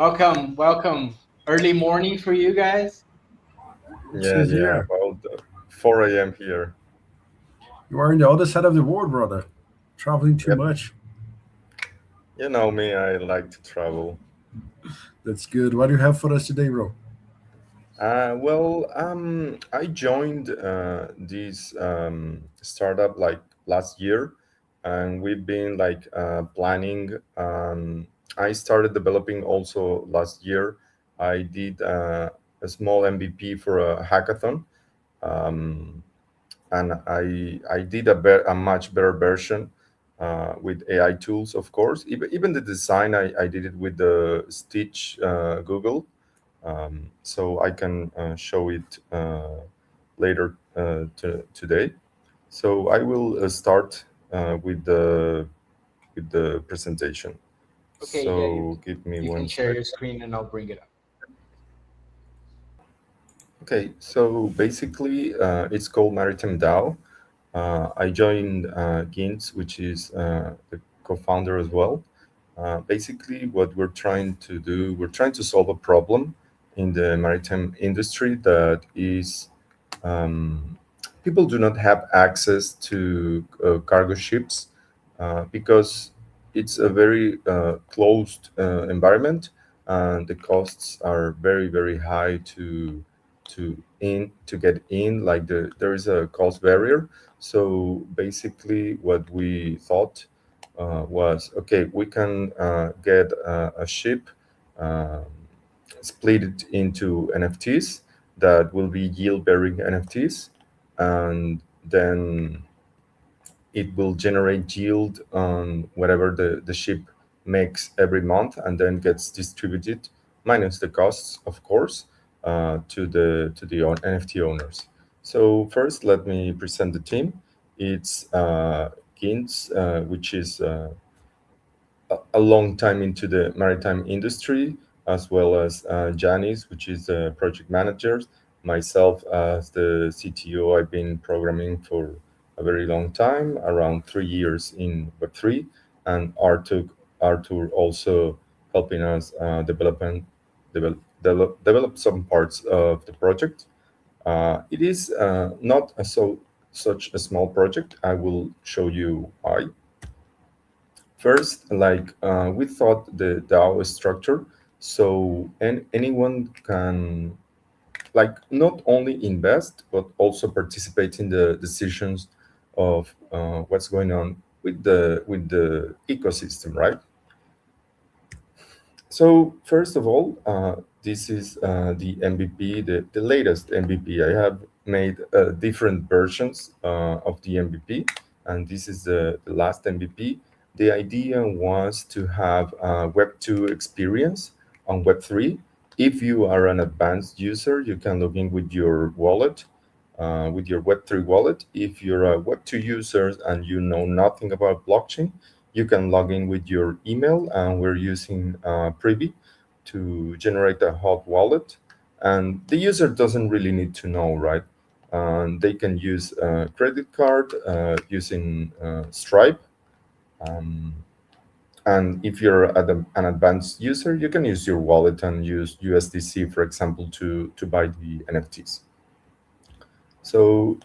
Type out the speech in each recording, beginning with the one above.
Welcome, welcome. Early morning for you guys. Yeah, Same yeah, here. about 4 a.m. here. You are in the other side of the world, brother. Traveling too Yep. much. You know me, I like to travel. That's good. What do you have for us today, bro? I joined this startup like last year, and we've been like planning. I started developing also last year. I did a small MVP for a hackathon, um, and I did a much better version with AI tools, of course. Even the design, I did it with the Stitch Google, so I can show it later today. So I will start with the presentation. Okay, yeah, So give me you can one share your second. screen and I'll bring it up. Okay, so basically, it's called MaritimeDAO. I joined Gintz, which is the co-founder as well. Basically, what we're trying to do, we're trying to solve a problem in the maritime industry that is people do not have access to cargo ships because it's a very closed environment, and the costs are very very high to get in. Like there is a cost barrier. So basically, what we thought was okay. We can get a ship. Um, Split it into NFTs that will be yield bearing NFTs, and then it will generate yield on whatever the ship makes every month, and then gets distributed minus the costs, of course, to the NFT owners. So first, let me present the team. It's Gintz, which is a long time into the maritime industry, as well as Janice, which is the project manager. Myself, as the CTO, I've been programming for a very long time, around 3 years in Web3, and Arthur also helping us develop some parts of the project. It is not such a small project. I will show you why. First, like we thought the DAO structure, so anyone can like not only invest but also participate in the decisions of what's going on with the ecosystem, right? So first of all, this is the MVP, the latest MVP. I have made different versions of the MVP, and this is the last MVP. The idea was to have a Web 2 experience on Web 3. If you are an advanced user, you can log in with your wallet, with your Web 3 wallet. If you're a Web 2 user and you know nothing about blockchain, you can log in with your email, and we're using Privy to generate a hot wallet. And the user doesn't really need to know, right? They can use a credit card using Stripe. Um, and if you're an advanced user, you can use your wallet and use USDC, for example, to buy the NFTs. So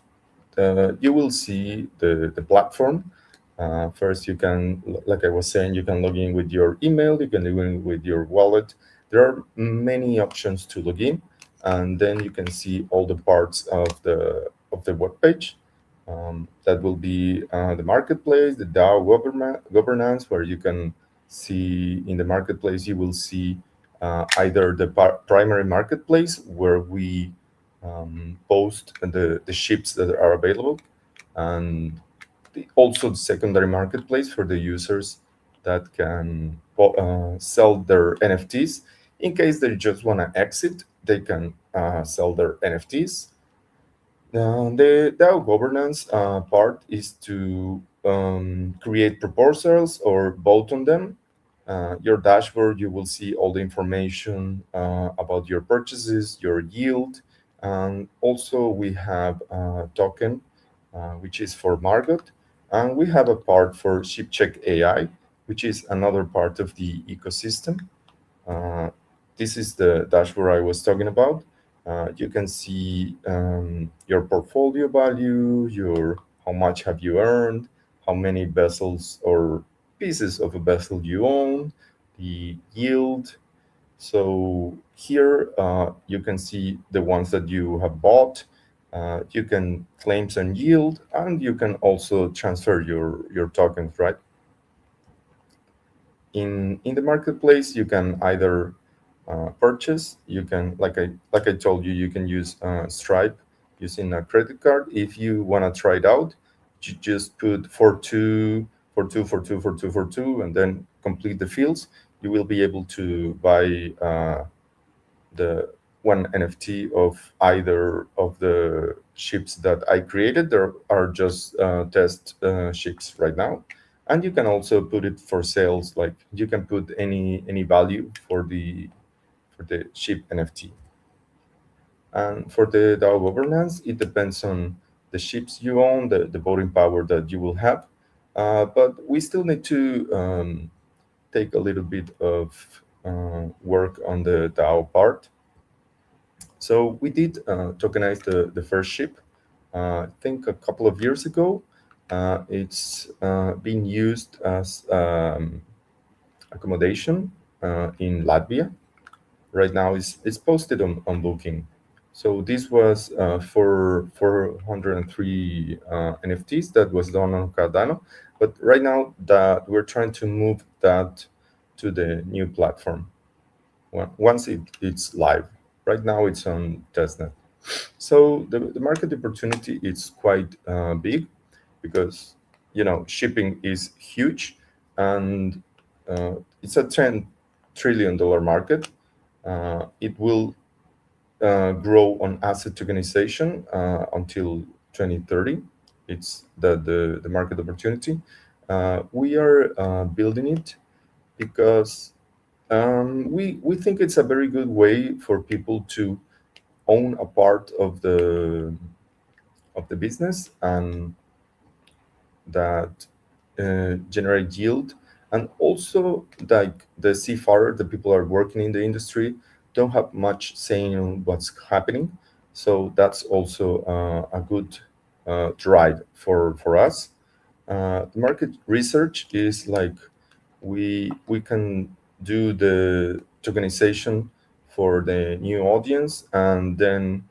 you will see the platform. First, you can, like I was saying, you can log in with your email, you can log in with your wallet. There are many options to log in, and then you can see all the parts of the web page. That will be the marketplace, the DAO governance, where you can see in the marketplace, you will see either the primary marketplace where we post the ships that are available, and also the secondary marketplace for the users that can sell their NFTs. In case they just want to exit, they can sell their NFTs. The DAO governance part is to create proposals or vote on them. Your dashboard, you will see all the information about your purchases, your yield, and also we have a token, which is for Margot, and we have a part for ShipCheck AI, which is another part of the ecosystem. this is the dashboard I was talking about. You can see your portfolio value, your how much have you earned, how many vessels or pieces of a vessel you own, the yield. So here you can see the ones that you have bought. You can claim some yield, and you can also transfer your tokens, right? In the marketplace, you can either purchase. You can, like I told you, you can use Stripe using a credit card. If you want to try it out, you just put for two, for two, for two, for two, for two, and then complete the fields. You will be able to buy the one NFT of either of the ships that I created. There are just test ships right now, and you can also put it for sales. Like you can put any value for the ship NFT. And for the DAO governance, it depends on the ships you own, the voting power that you will have. But we still need to take a little bit of work on the DAO part. So we did tokenize the first ship, I think a couple of years ago. It's being used as accommodation in Latvia. Right now it's posted on Booking. So this was for 403 NFTs that was done on Cardano. But right now that we're trying to move that to the new platform once it's live. Right now it's on testnet. So the market opportunity is quite big because shipping is huge, and it's a $10 trillion market. It will grow on asset tokenization until 2030. It's the market opportunity. We are building it because we think it's a very good way for people to own a part of the business and that generate yield. And also, like the seafarer, the people are working in the industry, don't have much saying on what's happening. So that's also a good drive for us. The market research is like we can do the tokenization for the new audience, and then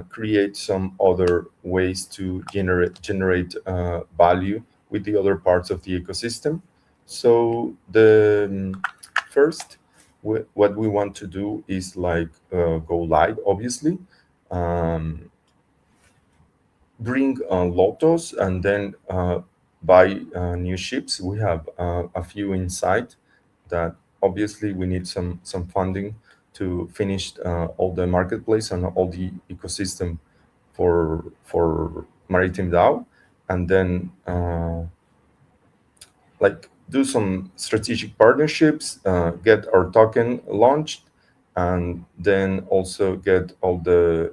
create some other ways to generate value with the other parts of the ecosystem. So the first, what we want to do is like go live, obviously, um, bring lotos, and then buy new ships. We have a few in sight that obviously we need some funding to finish all the marketplace and all the ecosystem for MaritimeDAO, and then like do some strategic partnerships, get our token launched, and then also get all the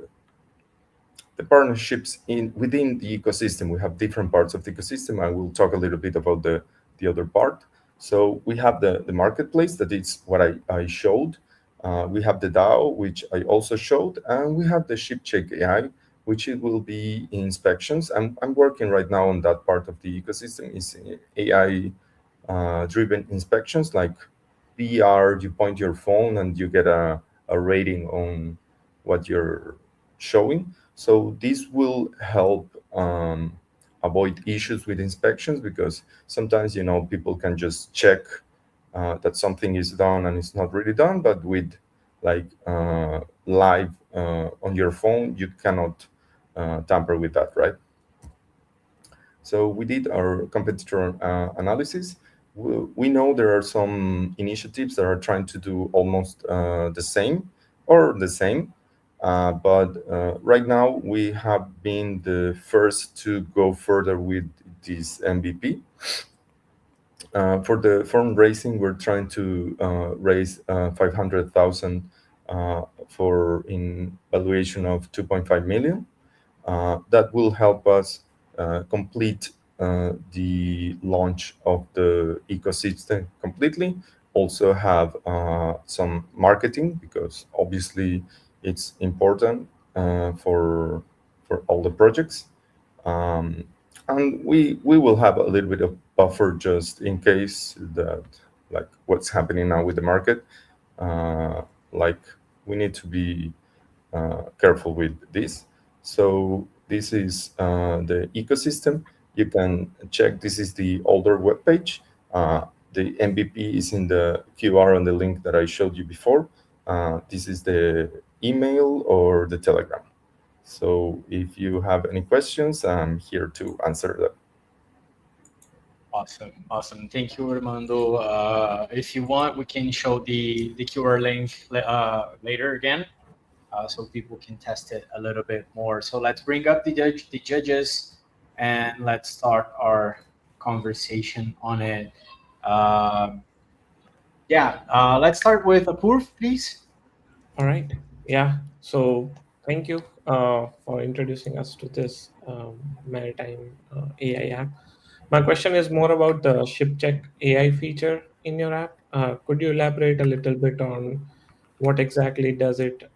partnerships in within the ecosystem. We have different parts of the ecosystem. I will talk a little bit about the other part. So we have the marketplace, that is what I showed. We have the DAO, which I also showed, and we have the ship check AI, which it will be inspections. I'm working right now on that part of the ecosystem. Is AI driven inspections, like VR. You point your phone and you get a rating on what you're showing. So this will help avoid issues with inspections, because sometimes people can just check that something is done and it's not really done, but with like live on your phone, you cannot tamper with that, right? So we did our competitor analysis. We know there are some initiatives that are trying to do almost the same or the same, but right now we have been the first to go further with this MVP. For the fundraising, we're trying to raise 500,000 for in valuation of 2.5 million. That will help us complete the launch of the ecosystem completely. also have some marketing, because obviously it's important for all the projects. um, and we will have a little bit of buffer just in case that, like what's happening now with the market, uh, like we need to be careful with this. So this is the ecosystem. You can check. This is the older web page. The MVP is in the QR on the link that I showed you before. This is the email or the Telegram. So if you have any questions, I'm here to answer them. Awesome, awesome. Thank you, Armando. If you want, we can show the QR link later again, so people can test it a little bit more. So let's bring up the judges, and let's start our conversation on it. Um yeah, let's start with Apurv, please. All right. Yeah. So thank you for introducing us to this maritime AI app. My question is more about the ship check AI feature in your app. Could you elaborate a little bit on what exactly does it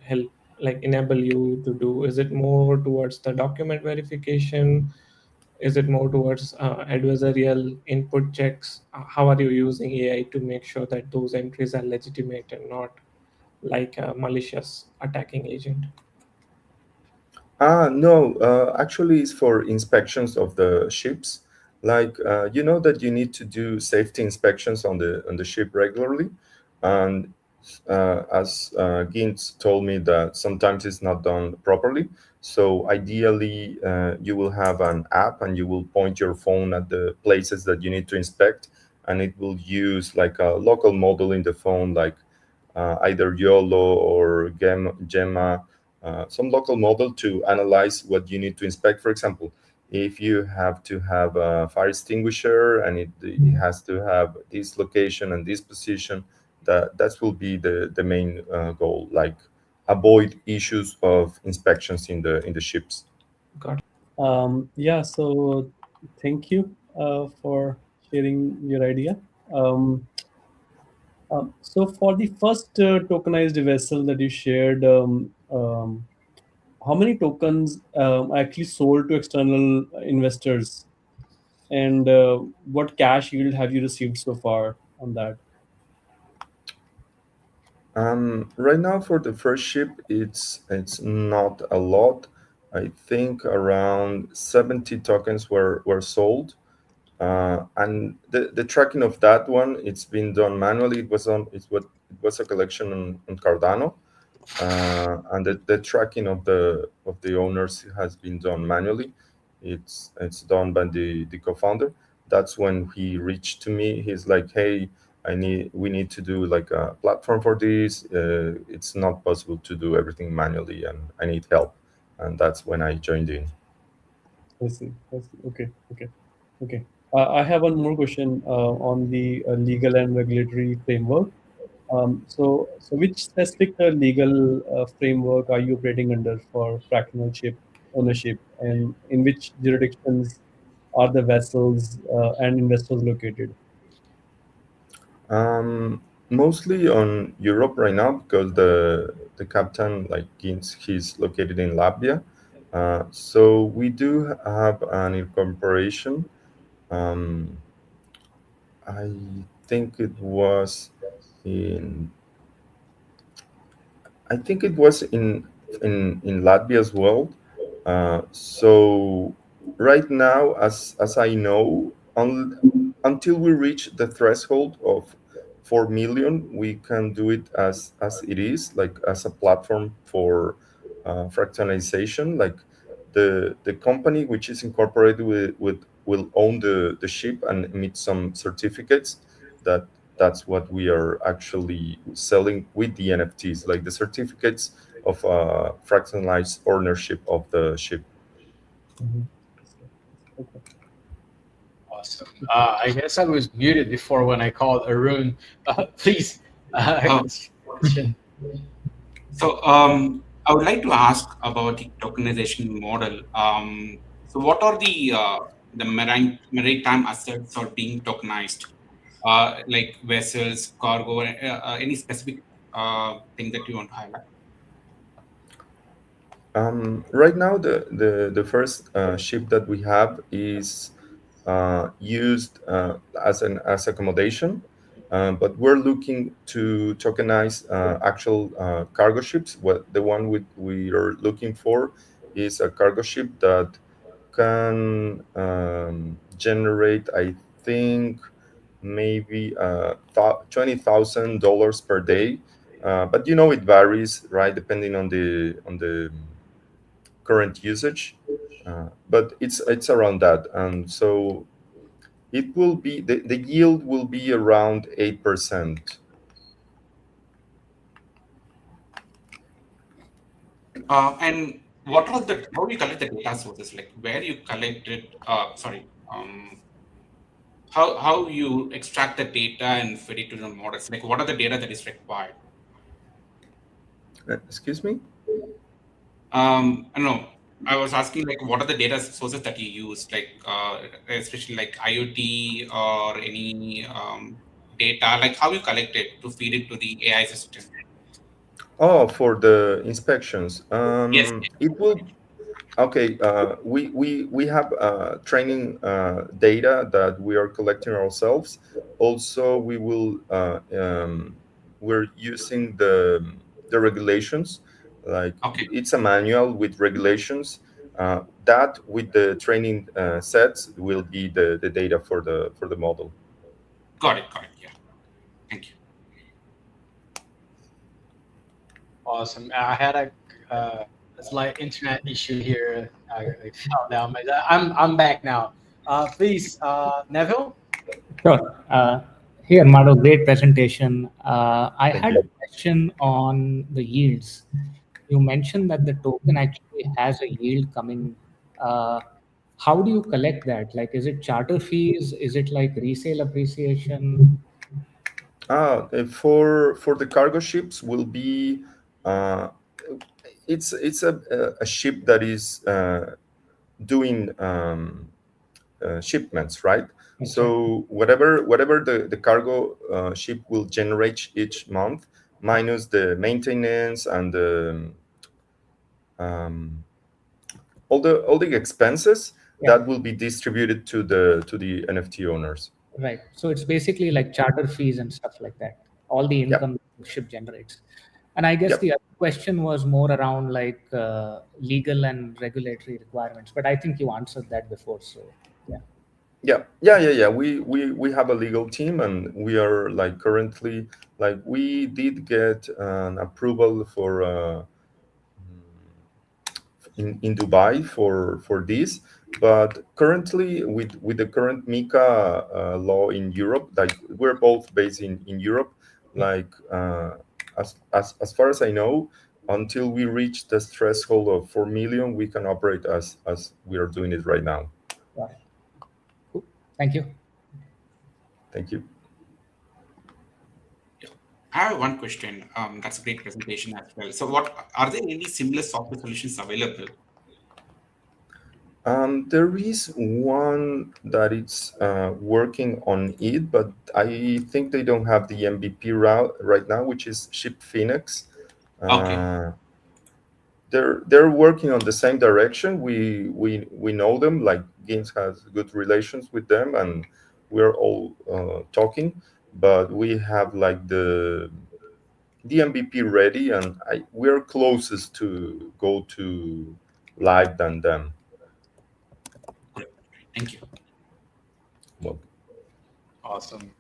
help, like enable you to do? Is it more towards the document verification? Is it more towards adversarial input checks? How are you using AI to make sure that those entries are legitimate and not like a malicious attacking agent? No, actually, it's for inspections of the ships. Like you know that you need to do safety inspections on the ship regularly, and as Gintz told me that sometimes it's not done properly. So ideally, you will have an app and you will point your phone at the places that you need to inspect, and it will use like a local model in the phone, like either YOLO or Gemma, some local model to analyze what you need to inspect. For example, if you have to have a fire extinguisher and it has to have this location and this position, that will be the main goal, like avoid issues of inspections in the ships. Got Yeah, so thank you for sharing your idea. Um, so for the first tokenized vessel that you shared, how many tokens are actually sold to external investors, and what cash yield have you received so far on that? Right now, for the first ship, it's not a lot. I think around 70 tokens were sold. And the tracking of that one, it's been done manually. It was a collection on Cardano, and the tracking of the owners has been done manually. It's done by the co-founder. That's when he reached to me. He's like, "Hey, we need to do like a platform for this. It's not possible to do everything manually, and I need help." And that's when I joined in. I see. I see. Okay. Okay. Okay. I have one more question on the legal and regulatory framework. So which specific legal framework are you operating under for fractional ship ownership, and in which jurisdictions are the vessels and investors located? Mostly on Europe right now, because the captain, like Gintz, he's located in Latvia. So we do have an incorporation. Um, I think it was in I think it was in Latvia as well. So right now, as I know, until we reach the threshold of 4 million, we can do it as it is, like as a platform for fractionalization. Like the company which is incorporated with will own the ship and emit some certificates. That's what we are actually selling with the NFTs, like the certificates of fractionalized ownership of the ship. Mhm. Okay. Awesome. I guess I was muted before when I called Arun. Please, Uh, question. I would like to ask about the tokenization model. So what are the maritime assets are being tokenized? like vessels, cargo, any specific thing that you want to highlight? Right now, the first ship that we have is used as accommodation, but we're looking to tokenize actual cargo ships. What the one we are looking for is a cargo ship that can generate, I think, maybe $20,000 per day. But it varies, right, depending on the current usage. But it's around that, and so it will be the yield will be around 8%. And what are the how do you collect the data sources? Like where you collect it? Sorry. How you extract the data and feed it to the models? Like what are the data that is required? Excuse me. I know. I was asking like what are the data sources that you use, like especially like IoT or any data, like how you collect it to feed it to the AI system. Oh, for the inspections. Yes. It will. Okay, we have training data that we are collecting ourselves. Also, we're using the regulations. Like Okay. it's a manual with regulations. That with the training sets will be the data for the model. Got it. Got it. Yeah. Thank you. Awesome. I had a slight internet issue here. I fell down. But I'm back now. Please, Neville. Sure. Hey, Armando, great presentation. I Thank had a you. question on the yields. You mentioned that the token actually has a yield coming. Uh, how do you collect that? Like, is it charter fees? Is it like resale appreciation? For the cargo ships will be uh, it's a ship that is doing shipments, right? Okay. So whatever the cargo ship will generate each month, minus the maintenance and the um, all the expenses, Yeah, that will be distributed to the NFT owners. right. So it's basically like charter fees and stuff like that. All the Yeah, income the ship generates. And I guess yeah. the other question was more around like legal and regulatory requirements, but I think you answered that before. So yeah. Yeah. We have a legal team, and we are like currently, like, we did get an approval for in Dubai for this, but currently with the current MiCA law in Europe, like we're both based in Europe, like as far as I know, until we reach the threshold of 4 million, we can operate as we are doing it right now. Got it. Cool. Thank you. Thank you. Yeah. I have one question. That's a great presentation as well. So, what are there any similar software solutions available? There is one that it's working on it, but I think they don't have the MVP route right now, which is Ship Phoenix. Okay. Uh, they're working on the same direction. We know them. Like Games has good relations with them, and we're all talking. But we have like the MVP ready, and we're closest to go to live than them. Great. Thank you. Well, Awesome.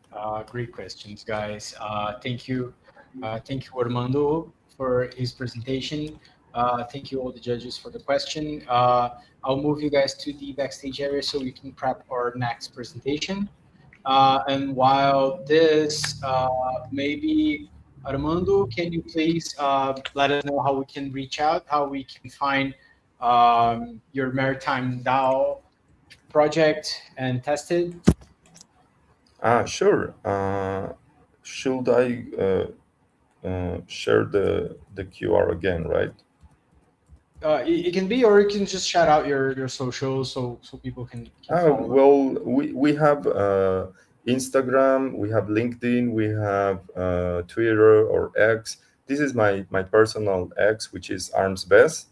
Great questions, guys. Thank you, Armando, for his presentation. Thank you, all the judges, for the question. I'll move you guys to the backstage area so we can prep our next presentation. And while this, maybe Armando, can you please let us know how we can reach out, how we can find your Maritime DAO project and test it? sure. Should I share the QR again, right? It can be, or you can just shout out your socials so people can follow. Well, we have Instagram, we have LinkedIn, we have Twitter or X. This is my personal X, which is armsbest.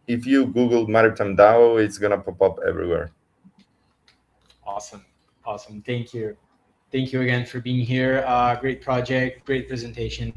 If you Google MaritimeDAO, it's gonna pop up everywhere. Awesome. Awesome. Thank you. Thank you again for being here. Great project, great presentation.